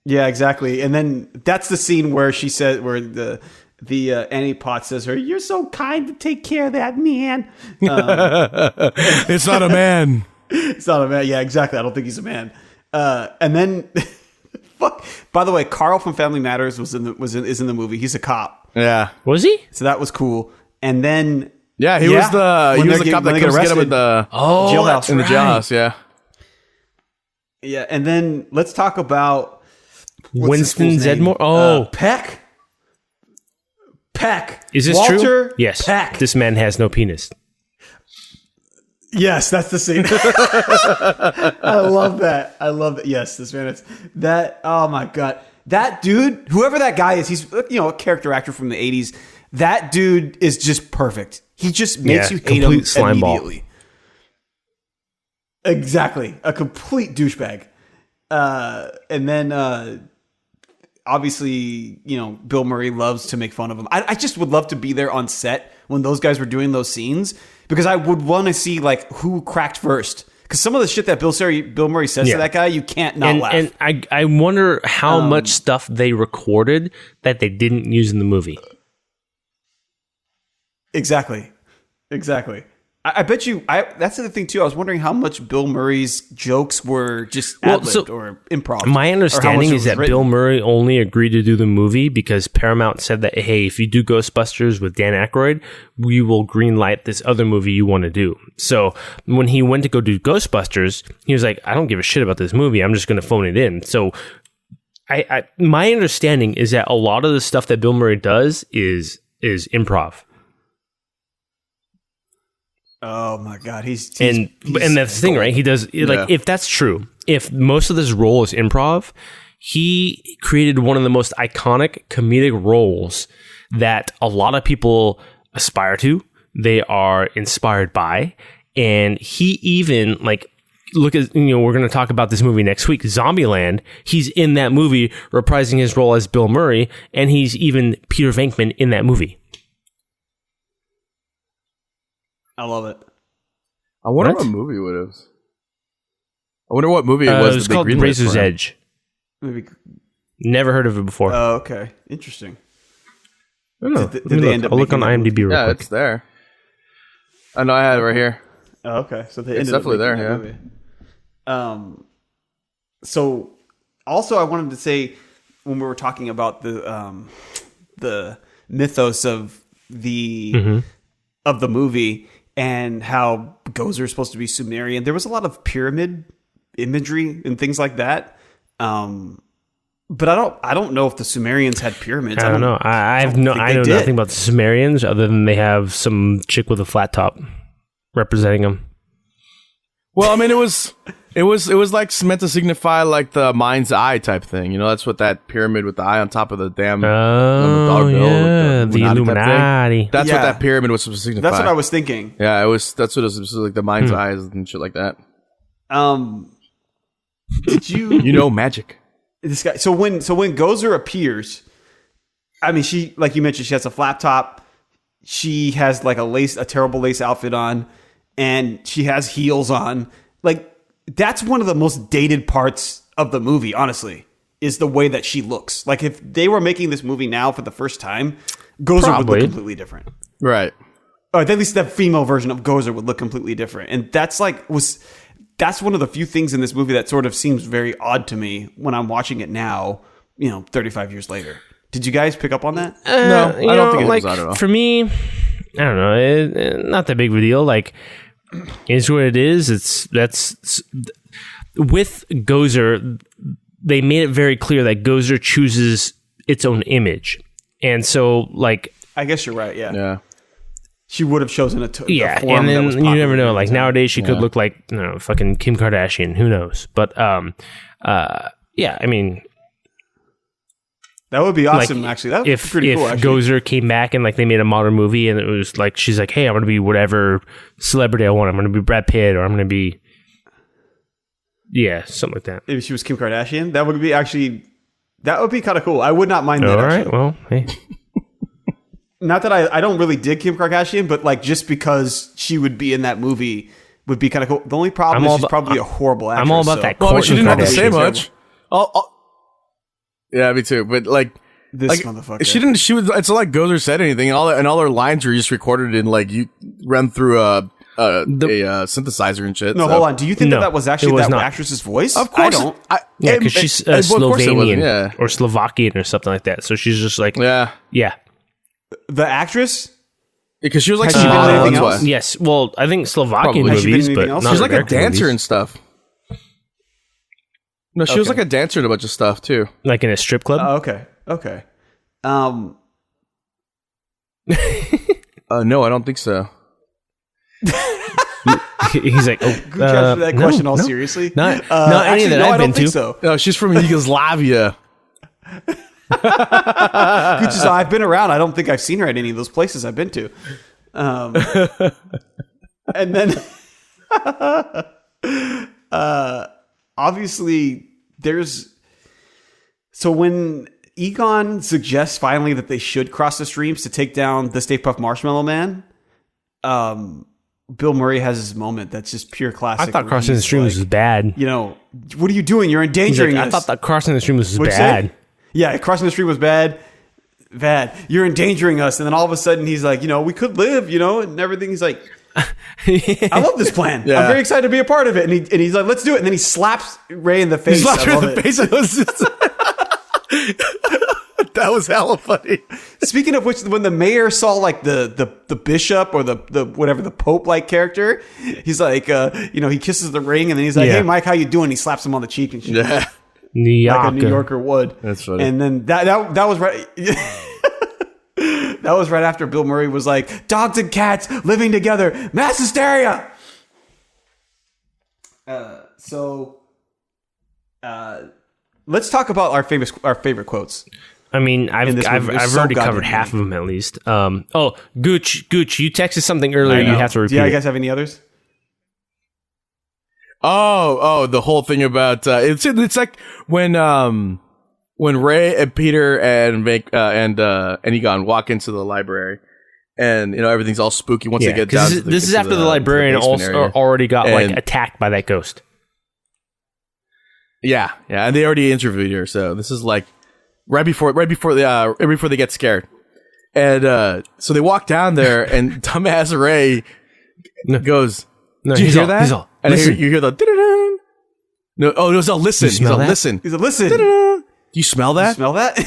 Yeah. exactly. And then that's the scene where she said, where the Annie Potts says her, "You're so kind to take care of that man." It's not a man. It's not a man. Yeah, exactly. I don't think he's a man. And then, fuck. By the way, Carl from Family Matters is in the movie. He's a cop, Yeah. Was he? so that was cool. And then, Yeah, he was the cop that comes to get him in the jailhouse. in the jailhouse. Yeah. Yeah, and then let's talk about Winston his fool's name? Zedmore? Oh. Peck. Is this Walter true? Yes. Peck. This man has no penis. Yes, that's the scene. I love that. Yes, this man is that. Oh my god, that dude, whoever that guy is, he's a character actor from the 80s. That dude is just perfect. He just makes you hate him complete slime ball. immediately. Exactly, a complete douchebag. And then obviously, Bill Murray loves to make fun of him. I just would love to be there on set when those guys were doing those scenes, because I would want to see who cracked first. Because some of the shit that Bill Murray says to that guy, you can't not laugh. And I wonder how much stuff they recorded that they didn't use in the movie. Exactly. I bet you. That's the other thing too. I was wondering how much Bill Murray's jokes were just ad-libbed or improv. My understanding is that Bill Murray. Murray only agreed to do the movie because Paramount said that, hey, if you do Ghostbusters with Dan Aykroyd, we will greenlight this other movie you want to do. So when he went to go do Ghostbusters, he was like, I don't give a shit about this movie. I'm just going to phone it in. So my understanding is that a lot of the stuff that Bill Murray does is is improv. Oh my god, he's and that's the thing, right? He does like, if that's true, if most of this role is improv, he created one of the most iconic comedic roles that a lot of people aspire to. They are inspired by, and he even like, look at, we're going to talk about this movie next week, Zombieland. He's in that movie reprising his role as Bill Murray, and he's even Peter Venkman in that movie. I love it. I wonder what movie it was. I wonder what movie it was. It was called Razor's Edge. Maybe. Never heard of it before. Oh, okay. Interesting. I don't know. Did they end up I'll look on IMDb real quick. Yeah, it's there. I know I had it right here. Oh, okay. So It's definitely there, yeah. Movie. So also I wanted to say, when we were talking about the mythos of the movie and how Gozer is supposed to be Sumerian, there was a lot of pyramid imagery and things like that. But I don't know if the Sumerians had pyramids. I don't know. I know nothing about the Sumerians other than they have some chick with a flat top representing them. Well, I mean, it was like meant to signify like the mind's eye type thing. That's what that pyramid with the eye on top of the damn the Illuminati. That's what that pyramid was supposed to signify. That's what I was thinking. Yeah, that's what it was like, the mind's eyes and shit like that. Did you magic? This guy. So when Gozer appears, I mean, she, like you mentioned, she has a flat top. She has like a terrible lace outfit on, and she has heels on. Like, that's one of the most dated parts of the movie, honestly, is the way that she looks. Like, if they were making this movie now for the first time, Gozer would look completely different. Right. Or at least the female version of Gozer would look completely different. And that's one of the few things in this movie that sort of seems very odd to me when I'm watching it now, 35 years later. Did you guys pick up on that? No, I don't think it was odd at all. For me, I don't know. Not that big of a deal. Like, it's what it is. That's with Gozer, they made it very clear that Gozer chooses its own image. And so, like, I guess you're right, yeah. Yeah. She would have chosen a form and then that was you never know. Like, time. Nowadays, she could look like fucking Kim Kardashian. Who knows? But yeah, I mean, that would be awesome. Like, actually, that would be pretty cool. If Gozer came back and like they made a modern movie and it was like she's like, hey, I'm gonna be whatever celebrity I want. I'm gonna be Brad Pitt, or I'm gonna be something like that. If she was Kim Kardashian, that would be kind of cool. I would not mind that. All right, well, hey. Not that I don't really dig Kim Kardashian, but like just because she would be in that movie would be kind of cool. The only problem is she's probably a horrible actress. I'm all about that. Well, she didn't have to say much. Yeah, me too. But like this motherfucker, she didn't. She was. It's not like Gozer said anything, and all her lines were just recorded in like you run through a synthesizer and shit. No, hold on. Do you think that was actually that actress's voice? Of course, I don't. Yeah, because she's Slovenian or Slovakian or something like that. So she's just like, yeah. The actress? Because she was like, has she been in anything else? Yes. Well, I think Slovakian movies, but not she's like a dancer movies. and stuff. No, she was like a dancer in a bunch of stuff too. Like in a strip club? Okay. No, I don't think so. He's like, Could you answer that question seriously? Not any that I've been to. So. No, she's from Yugoslavia. I've been around. I don't think I've seen her at any of those places I've been to. And then, obviously, so when Egon suggests finally that they should cross the streams to take down the Stay Puft Marshmallow Man, Bill Murray has this moment that's just pure classic. I thought crossing the streams was bad. What are you doing? You're endangering us. I thought that crossing the streams was bad. Yeah, crossing the stream was bad. You're endangering us. And then all of a sudden he's like, we could live, and everything. He's like, I love this plan. Yeah. I'm very excited to be a part of it. And he's like, let's do it. And then he slaps Ray in the face. He slapped her in the face. That was hella funny. Speaking of which, when the mayor saw like the bishop or the whatever, the Pope like character, he's like, he kisses the ring and then he's like, hey, Mike, how you doing? He slaps him on the cheek and shit. Yeah. Like a New Yorker would. That's funny. And then that was right. That was right after Bill Murray was like, dogs and cats living together, mass hysteria. Let's talk about our favorite quotes. I mean, I've already covered half of them at least. Gooch, you texted something earlier. You have to repeat. Do you guys have any others? Oh, the whole thing about it's like when Ray and Peter and Egon walk into the library, and everything's all spooky once they get down. This is after the librarian also already got attacked by that ghost. Yeah, and they already interviewed her, so this is like right before they get scared, and so they walk down there, and dumbass Ray goes, "Did you hear that?" And you hear the no. Oh, it was a listen. He's a listen. He's a listen. Do you smell that? You smell that?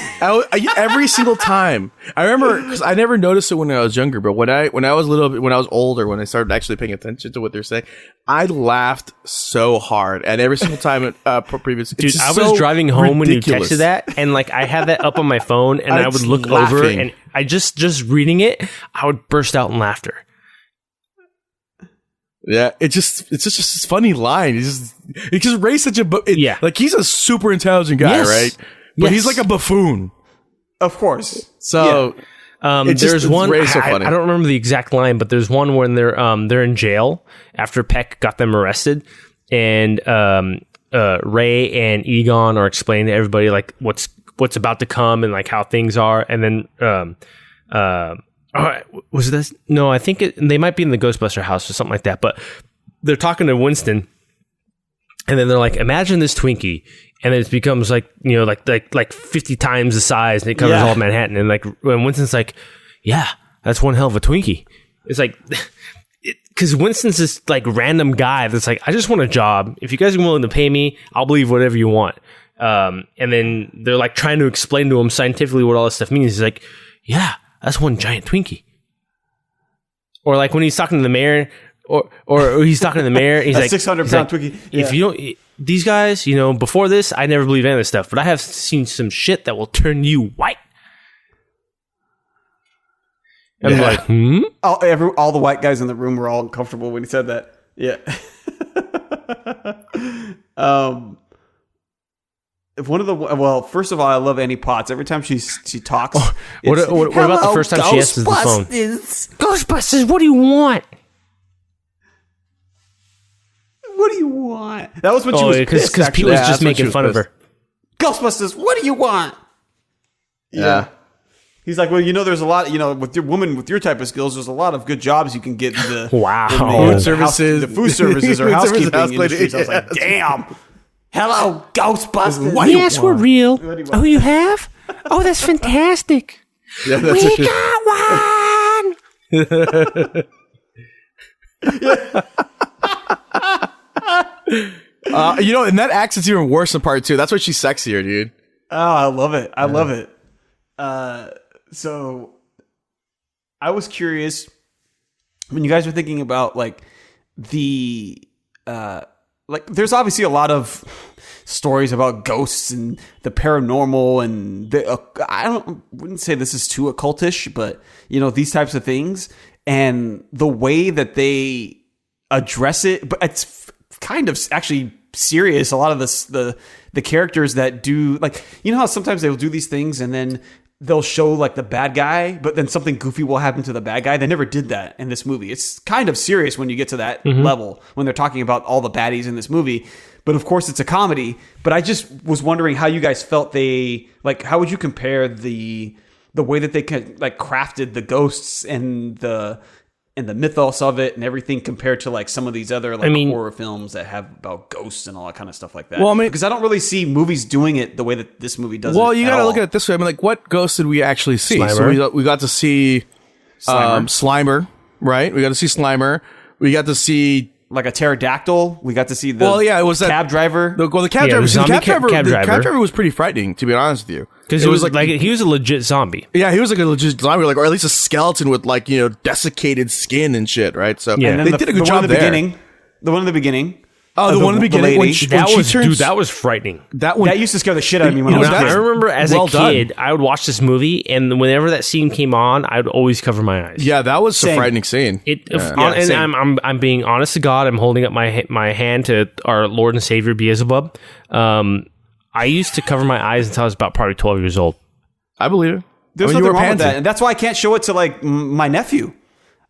Every single time. I remember because I never noticed it when I was younger, but when I was older, when I started actually paying attention to what they're saying, I laughed so hard. And every single time previous, dude, I was driving home when you texted that, and I had that up on my phone, and I would look over, and I just reading it, I would burst out in laughter. Yeah, it's just this funny line. It's just Ray's such a he's a super intelligent guy, right? But he's like a buffoon, of course. So there's one. Ray's so funny. I don't remember the exact line, but there's one when they're in jail after Peck got them arrested, and Ray and Egon are explaining to everybody what's about to come and how things are, and then all right, was this? No, I think they might be in the Ghostbuster house or something like that. But they're talking to Winston, and then they're like, "Imagine this Twinkie," and then it becomes like 50 times the size, and it covers all of Manhattan. And when Winston's like, "Yeah, that's one hell of a Twinkie." It's like, because Winston's this random guy that's like, "I just want a job. If you guys are willing to pay me, I'll believe whatever you want." And then they're trying to explain to him scientifically what all this stuff means. He's like, "Yeah. That's one giant Twinkie." Or when he's talking to the mayor, or he's talking to the mayor, he's like 600-pound Twinkie. Yeah. If you don't, these guys, before this, I never believed any of this stuff, but I have seen some shit that will turn you white. And I'm like, all the white guys in the room were all uncomfortable when he said that. Yeah. First of all, I love Annie Potts. Every time she talks. What about the first time she answers the phone? Ghostbusters, what do you want? What do you want? That was when she was pissed. Because Pete was just making fun of her. Ghostbusters, what do you want? Yeah. He's like, well, there's a lot, with your woman with your type of skills, there's a lot of good jobs you can get in the food services, the food services or housekeeping industries. I was like, damn. Hello, Ghostbusters. Yes, we're real. Oh, you have? Oh, that's fantastic. Yeah, we got one. And that accent's even worse in part 2. That's why she's sexier, dude. Oh, I love it. I love it. So I was curious when you guys were thinking about there's obviously a lot of stories about ghosts and the paranormal, and wouldn't say this is too occultish, but these types of things, and the way that they address it, but it's kind of actually serious. A lot of the characters that do how sometimes they'll do these things and then they'll show the bad guy, but then something goofy will happen to the bad guy. They never did that in this movie. It's kind of serious when you get to that level, when they're talking about all the baddies in this movie. But of course it's a comedy. But I just was wondering how you guys felt how would you compare the way that they crafted the ghosts and the mythos of it and everything compared to some of these other horror films that have about ghosts and all that kind of stuff like that. Well, I mean, because I don't really see movies doing it the way that this movie does. Well, you got to look at it this way. I mean, what ghosts did we actually see? Slimer. So we got to see Slimer, right? We got to see Slimer. We got to see a pterodactyl. We got to see the it was cab driver. The cab driver. The cab driver was pretty frightening, to be honest with you. Because it was he was a legit zombie. Yeah, he was a legit zombie, or at least a skeleton with desiccated skin and shit, right? So and they did a good job there. The one in the beginning. Oh, the one in the beginning when lady. she That was frightening. That used to scare the shit out of me when I was a I kid. remember as well a kid, I would watch this movie, and whenever that scene came on, I would always cover my eyes. Yeah, that was a Same. frightening scene. And same. I'm being honest to God. I'm holding up my hand to our Lord and Savior Beelzebub. I used to cover my eyes until I was about probably 12 years old. I believe it. There's you nothing were wrong with panting. that, and that's why I can't show it to like my nephew.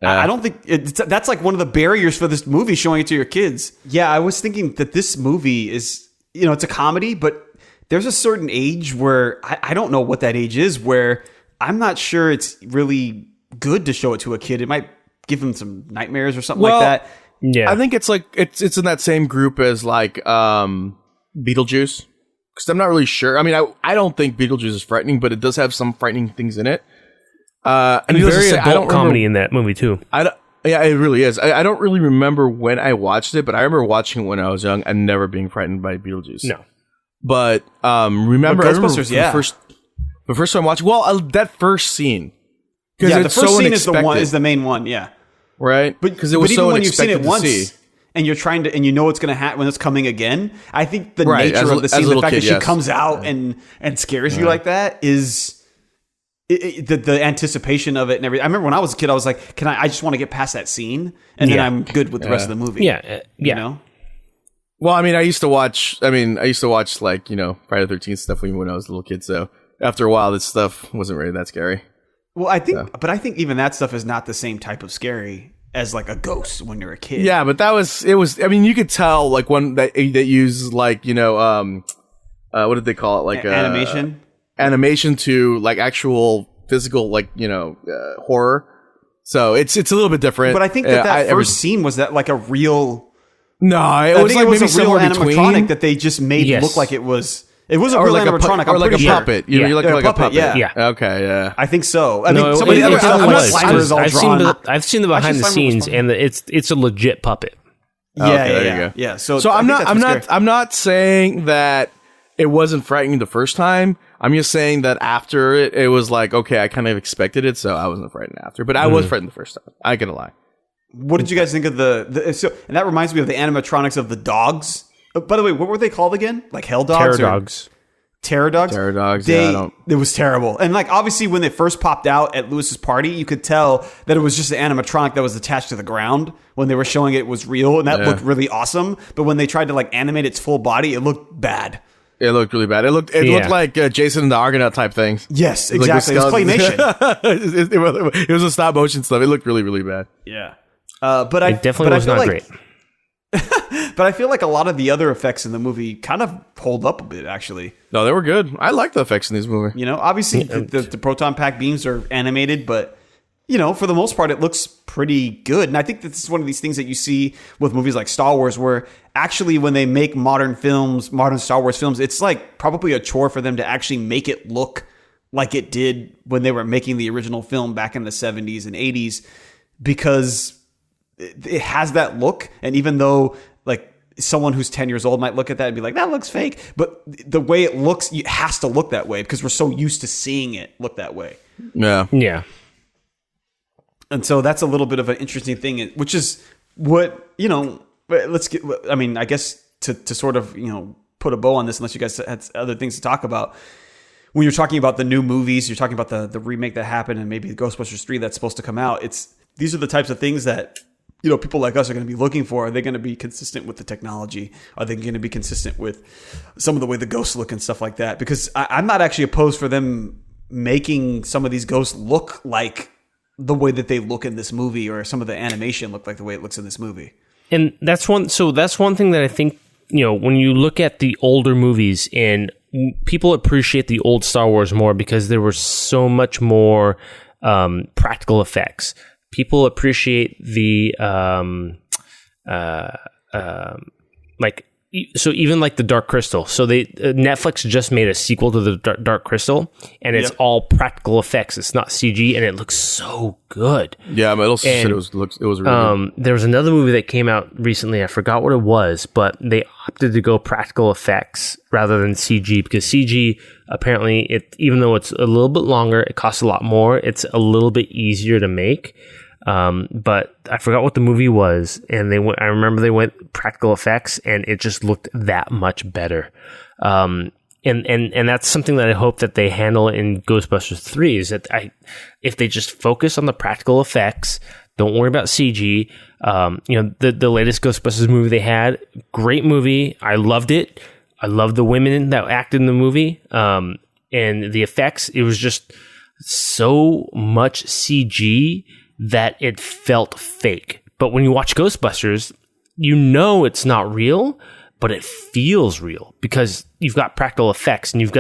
I don't think that's like one of the barriers for this movie, showing it to your kids. Yeah, I was thinking that this movie is, it's a comedy, but there's a certain age where I don't know what that age is, where I'm not sure it's really good to show it to a kid. It might give them some nightmares or something like that. Yeah, I think it's like it's in that same group as like Beetlejuice, because I'm not really sure. I mean, I don't think Beetlejuice is frightening, but it does have some frightening things in it. and very adult comedy in that movie too. Yeah, it really is. I don't really remember when I watched it, but I remember watching it when I was young and never being frightened by Beetlejuice. No, but remember Ghostbusters, the first time watching. Well, that first scene. Yeah, the it's first so scene is unexpected, the main one. Yeah, right? but because it was even so when you've seen unexpected it once, to see. and you're trying to, and you know it's going to happen when it's coming again. I think the Right, nature of the as a scene, the little fact kid, that she yes. comes out and scares you like that is. The anticipation of it and everything. I remember when I was a kid, I was like, I just want to get past that scene, and then I'm good with the rest of the movie. yeah. You know? Well, I mean, I used to watch like, Friday the 13th stuff when I was a little kid. So after a while, this stuff wasn't really that scary. Well, I think even that stuff is not the same type of scary as like a ghost when you're a kid. Yeah, but it was, I mean, you could tell like one that uses like, what did they call it? Like animation to like actual physical, like, horror. So it's a little bit different. But I think that first scene was that like a real. No, it was like it was maybe a real somewhere animatronic between. that they just made look like it was. It was a Or real like animatronic, or like a sure. puppet. You're looking like a puppet. Yeah. Okay, yeah. I think so. I No, mean, some of it the other stuff, definitely like was, Slimer is all drawn. I've seen the behind the scenes, and it's a legit puppet. There you go. Yeah. So I'm scary. not saying that it wasn't frightening the first time. I'm just saying that after it was like, okay, I kind of expected it, so I wasn't frightened after. But I was frightened the first time. I ain't gonna lie. What did you guys think of and that reminds me of the animatronics of the dogs. By the way, what were they called again? Like hell dogs? Terror dogs. Terror dogs? Terror dogs, yeah. It was terrible. And like obviously when they first popped out at Lewis's party, you could tell that it was just an animatronic that was attached to the ground when they were showing it was real, and that looked really awesome. But when they tried to like animate its full body, it looked bad. It looked really bad. It looked like Jason and the Argonaut type things. Yes, exactly. It was claymation. It was a stop motion stuff. It looked really, really bad. Yeah. But It definitely was not great. But I feel like a lot of the other effects in the movie kind of hold up a bit, actually. No, they were good. I like the effects in these movies. Obviously the proton pack beams are animated, but for the most part, it looks pretty good. And I think this is one of these things that you see with movies like Star Wars, where actually when they make modern Star Wars films, it's like probably a chore for them to actually make it look like it did when they were making the original film back in the 70s and 80s, because it has that look. And even though like someone who's 10 years old might look at that and be like, that looks fake, but the way it looks, it has to look that way because we're so used to seeing it look that way. Yeah. And so that's a little bit of an interesting thing, which is what, I guess to sort of, put a bow on this, unless you guys had other things to talk about. When you're talking about the new movies, you're talking about the remake that happened and maybe Ghostbusters 3 that's supposed to come out. These are the types of things that, people like us are going to be looking for. Are they going to be consistent with the technology? Are they going to be consistent with some of the way the ghosts look and stuff like that? Because I'm not actually opposed for them making some of these ghosts look like the way that they look in this movie, or some of the animation look like the way it looks in this movie. And that's one thing that I think, when you look at the older movies, and people appreciate the old Star Wars more because there were so much more practical effects. People appreciate the so even like the Dark Crystal. So Netflix just made a sequel to the Dark Crystal, and it's all practical effects. It's not CG, and it looks so good. Yeah, my little sister said it was really good. There was another movie that came out recently. I forgot what it was, but they opted to go practical effects rather than CG, because CG apparently, even though it's a little bit longer, it costs a lot more. It's a little bit easier to make. But I forgot what the movie was, and I remember they went practical effects, and it just looked that much better. And that's something that I hope that they handle in Ghostbusters 3 is that if they just focus on the practical effects, don't worry about CG. The latest Ghostbusters movie they had, great movie. I loved it. I loved the women that acted in the movie. And the effects, it was just so much CG that it felt fake. But when you watch Ghostbusters, you know it's not real, but it feels real because you've got practical effects and you've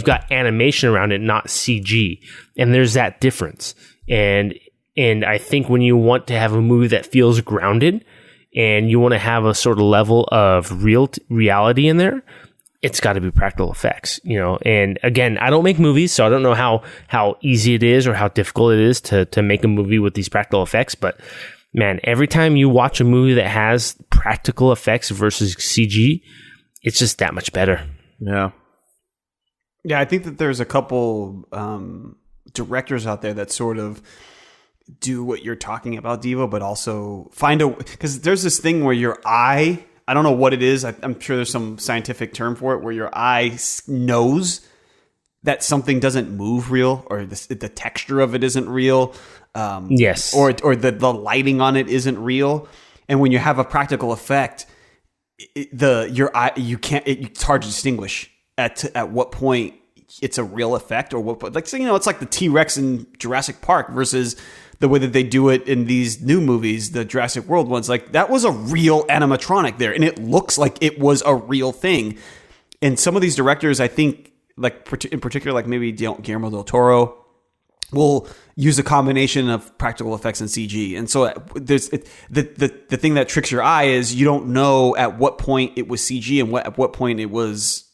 got animation around it, not CG. And there's that difference. And I think when you want to have a movie that feels grounded and you want to have a sort of level of reality in there, it's got to be practical effects, And again, I don't make movies, so I don't know how easy it is or how difficult it is to make a movie with these practical effects. But man, every time you watch a movie that has practical effects versus CG, it's just that much better. Yeah. Yeah, I think that there's a couple directors out there that sort of do what you're talking about, Devo, but also because there's this thing where your eye, I don't know what it is. I'm sure there's some scientific term for it where your eye knows that something doesn't move real or the texture of it isn't real. Yes. Or the lighting on it isn't real. And when you have a practical effect, your eye, it's hard to distinguish at what point it's a real effect or what, like, so, it's like the T-Rex in Jurassic Park versus the way that they do it in these new movies, the Jurassic World ones. Like, that was a real animatronic there, and it looks like it was a real thing. And some of these directors, I think, like in particular, like maybe Guillermo del Toro, will use a combination of practical effects and CG. And so there's the thing that tricks your eye is you don't know at what point it was CG and at what point it was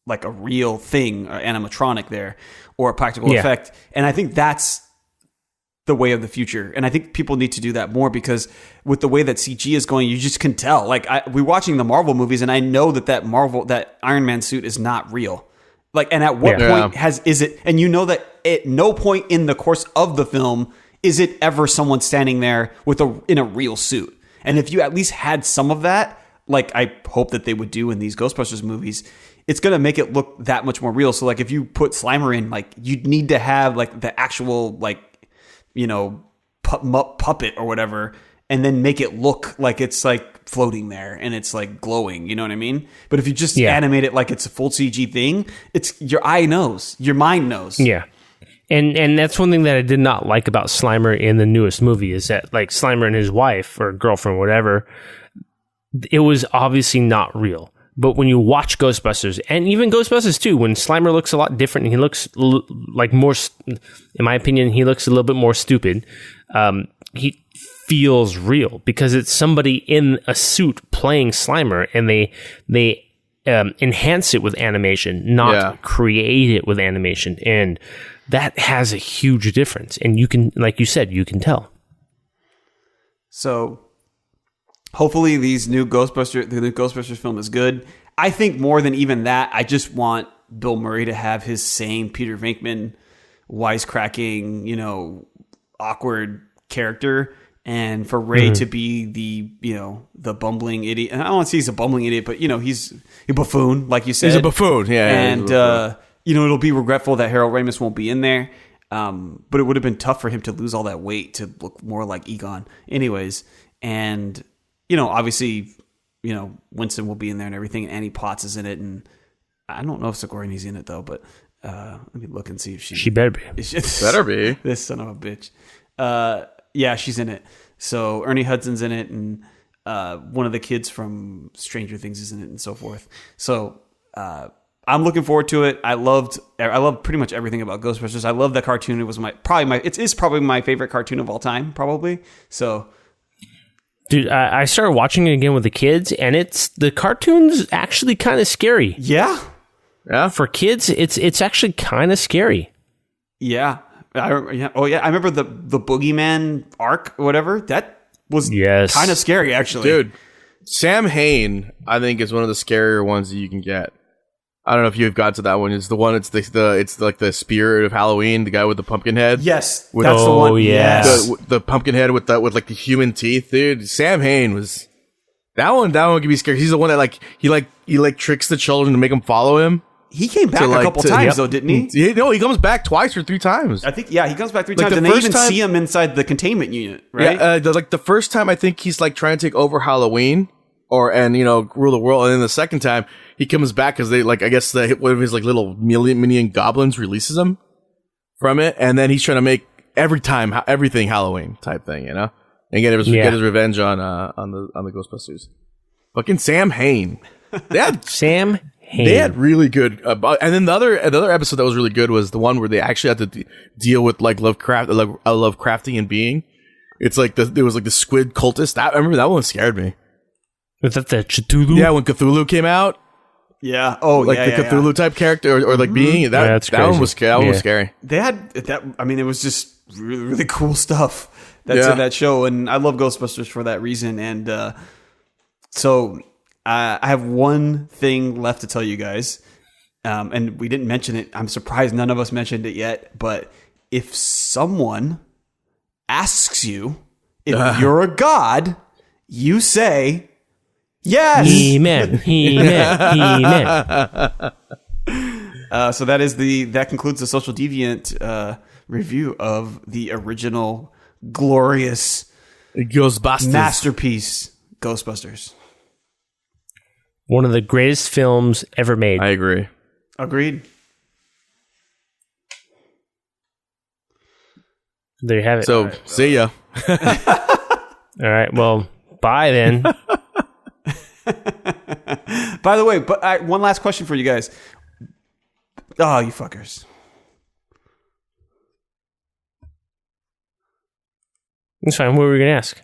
like a real thing, or animatronic there, or a practical effect. And I think that's the way of the future. And I think people need to do that more because with the way that CG is going, you just can tell. Like, we're watching the Marvel movies and I know that Iron Man suit is not real. Like, and at what point is it, and you know that at no point in the course of the film is it ever someone standing there in a real suit. And if you at least had some of that, like I hope that they would do in these Ghostbusters movies, it's going to make it look that much more real. So like if you put Slimer in, like you'd need to have like the actual puppet or whatever, and then make it look like it's like floating there and it's like glowing, you know what I mean? But if you just animate it like it's a full CG thing, it's your eye knows, your mind knows. Yeah. And that's one thing that I did not like about Slimer in the newest movie is that like Slimer and his wife or girlfriend, whatever, it was obviously not real. But when you watch Ghostbusters, and even Ghostbusters 2, when Slimer looks a lot different, and he looks like more, in my opinion, he looks a little bit more stupid. He feels real because it's somebody in a suit playing Slimer, and they enhance it with animation, not create it with animation. And that has a huge difference. And you can, like you said, you can tell. So hopefully the new Ghostbusters film is good. I think more than even that, I just want Bill Murray to have his same Peter Venkman wisecracking, awkward character, and for Ray to be the bumbling idiot. And I don't want to say he's a bumbling idiot, but he's a buffoon, like you said. He's a buffoon, yeah. And it'll be regretful that Harold Ramis won't be in there. But it would have been tough for him to lose all that weight to look more like Egon. Anyways, and obviously, Winston will be in there and everything, and Annie Potts is in it, and I don't know if Sigourney's in it though, but let me look and see if she better be. Better be. This son of a bitch. Yeah, she's in it. So Ernie Hudson's in it, and one of the kids from Stranger Things is in it, and so forth. So I'm looking forward to it. I loved pretty much everything about Ghostbusters. I love that cartoon. It was it is probably my favorite cartoon of all time, probably. So. Dude, I started watching it again with the kids, and the cartoon's actually kind of scary. Yeah, yeah. For kids, it's actually kind of scary. Yeah. I remember the Boogeyman arc, or whatever. That was kind of scary, actually. Dude, Sam Hain, I think, is one of the scarier ones that you can get. I don't know if you've got to that one. It's the one. It's it's like the spirit of Halloween. The guy with the pumpkin head. Yes, With- that's the one. Yes. The pumpkin head with like the human teeth, dude. Sam Hain was that one. That one could be scary. He's the one that he tricks the children to make them follow him. He came back a couple times though, didn't he? Yeah, no, he comes back twice or 3 times. I think he comes back 3 Like times, the and they first even time- see him inside the containment unit, right? Yeah, the first time I think he's like trying to take over Halloween and rule the world, and then the second time he comes back because they I guess one of his like little minion goblins releases him from it, and then he's trying to make everything Halloween type thing, and get his revenge on the Ghostbusters. Fucking Sam Hain. Sam Hain. They had really good, and then the other episode that was really good was the one where they actually had to deal with like Lovecraftian being. It's like there was like the squid cultist. I remember that one scared me. Was that the Cthulhu? Yeah, when Cthulhu came out. Yeah. Oh, like the Cthulhu type character or like being that one was scary. They had that. I mean, it was just really, really cool stuff that's in that show, and I love Ghostbusters for that reason. And so I have one thing left to tell you guys, and we didn't mention it. I'm surprised none of us mentioned it yet. But if someone asks you if you're a god, you say yes. He-Man. So that concludes the Social Deviant review of the original glorious Ghostbusters masterpiece, Ghostbusters. One of the greatest films ever made. I agree. Agreed. There you have it. So, see ya. All right. Well, bye then. By the way, one last question for you guys. Oh, you fuckers. It's fine. What were we going to ask?